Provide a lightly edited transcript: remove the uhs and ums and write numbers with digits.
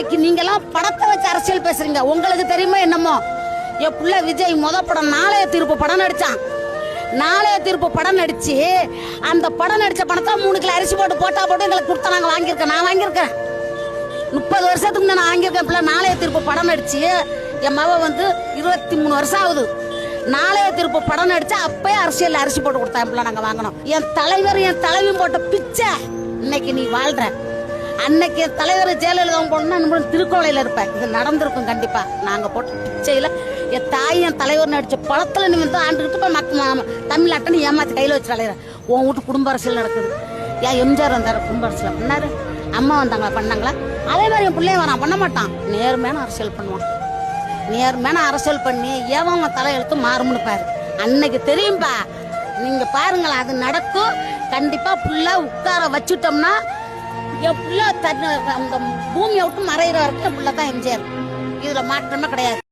இன்னைக்கு நீங்கெல்லாம் படத்தை வச்சு அரசியல் பேசுறீங்க. உங்களுக்கு தெரியுமா என்னமோ என் புள்ள விஜய் படம் நாளைய தீர்ப்பு படம் நடிச்சான். நாளைய தீர்ப்பு படம் நடிச்சு அந்த படம் நடிச்ச பணத்தை 3 கிலோ அரிசி போட்டு எங்களுக்கு கொடுத்தா நாங்கள் வாங்கியிருக்கேன். நான் வாங்கியிருக்கேன் 30 வருஷத்துக்கு முன்னே நான் வாங்கியிருக்கேன். பிள்ளை நாளைய தீர்ப்பு படம் நடிச்சு என் மவ 23 வருஷம் ஆகுது. நாளைய தீர்ப்பு படம் நடிச்சா அப்பயே அரசியல் அரிசி போட்டு கொடுத்தா பிள்ளை நாங்கள் வாங்கினோம். என் தலைவி போட்ட பிச்சை இன்னைக்கு நீ வாழ்ற. அன்னைக்கு தலைவர் ஜெயலலிதா போனா திருக்கோளையில இருப்பேன். இது நடந்திருக்கும் கண்டிப்பா. நாங்க போட்ட பிச்சையில என் தாய் என் தலைவர் நடிச்ச பழத்துல நீ வந்து ஆண்டுகிட்டு போய் தமிழ்நாட்டை ஏமாத்தி கையில வச்சு அலையிற. உன் வீட்டு குடும்ப அரசியல் நடக்குது. ஏன் எம்ஜிஆர் வந்தாரு குடும்ப அரசியல் பண்ணாரு, அம்மா வந்தாங்களா பண்ணாங்களா? அதே மாதிரி என் பிள்ளைய வரான் பண்ண மாட்டான். நேர்மையான அரசியல் பண்ணுவான். நேர்மையான அரசியல் பண்ணி ஏவன் தலையெழுத்து மாறும்னு பாரு. அன்னைக்கு தெரியும்பா. நீங்க பாருங்களா, அது நடக்கும் கண்டிப்பா. புள்ள உட்கார வச்சுட்டோம்னா என் புள்ள அந்த பூமியை விட்டு மறைகிற வரைக்கும் என் புள்ள தான் எம்ஜிஆர். இதுல மாற்றமே கிடையாது.